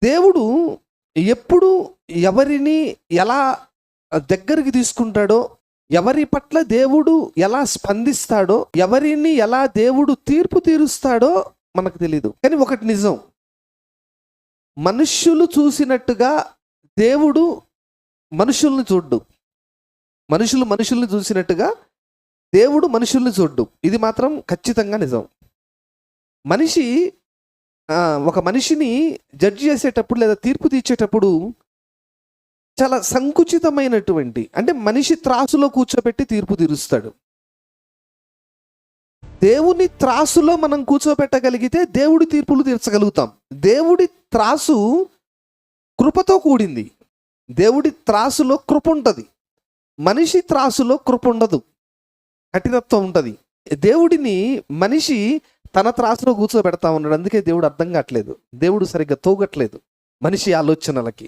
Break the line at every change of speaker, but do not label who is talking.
దేవుడు ఎప్పుడు ఎవరిని ఎలా దగ్గరికి తీసుకుంటాడో, ఎవరి పట్ల దేవుడు ఎలా స్పందిస్తాడో, ఎవరిని ఎలా దేవుడు తీర్పు తీరుస్తాడో మనకు తెలీదు. కానీ ఒకటి నిజం, మనుష్యులు చూసినట్టుగా దేవుడు మనుషుల్ని చూడ్డు. మనుషుల్ని చూసినట్టుగా దేవుడు మనుషుల్ని చూడ్డు. ఇది మాత్రం ఖచ్చితంగా నిజం. ఒక మనిషిని జడ్జి చేసేటప్పుడు లేదా తీర్పు తీర్చేటప్పుడు చాలా సంకుచితమైనటువంటి, అంటే మనిషి త్రాసులో కూర్చోబెట్టి తీర్పు తీరుస్తాడు. దేవుని త్రాసులో మనం కూర్చోబెట్టగలిగితే దేవుడి తీర్పులు తీర్చగలుగుతాం. దేవుడి త్రాసు కృపతో కూడింది. దేవుడి త్రాసులో కృప ఉంటుంది. మనిషి త్రాసులో కృప ఉండదు, కఠినత్వం ఉంటుంది. దేవుడిని మనిషి తన త్రాసులో కూర్చోబెడతా ఉన్నాడు. అందుకే దేవుడు అర్థం కావట్లేదు, దేవుడు సరిగ్గా తోగట్లేదు మనిషి ఆలోచనలకి.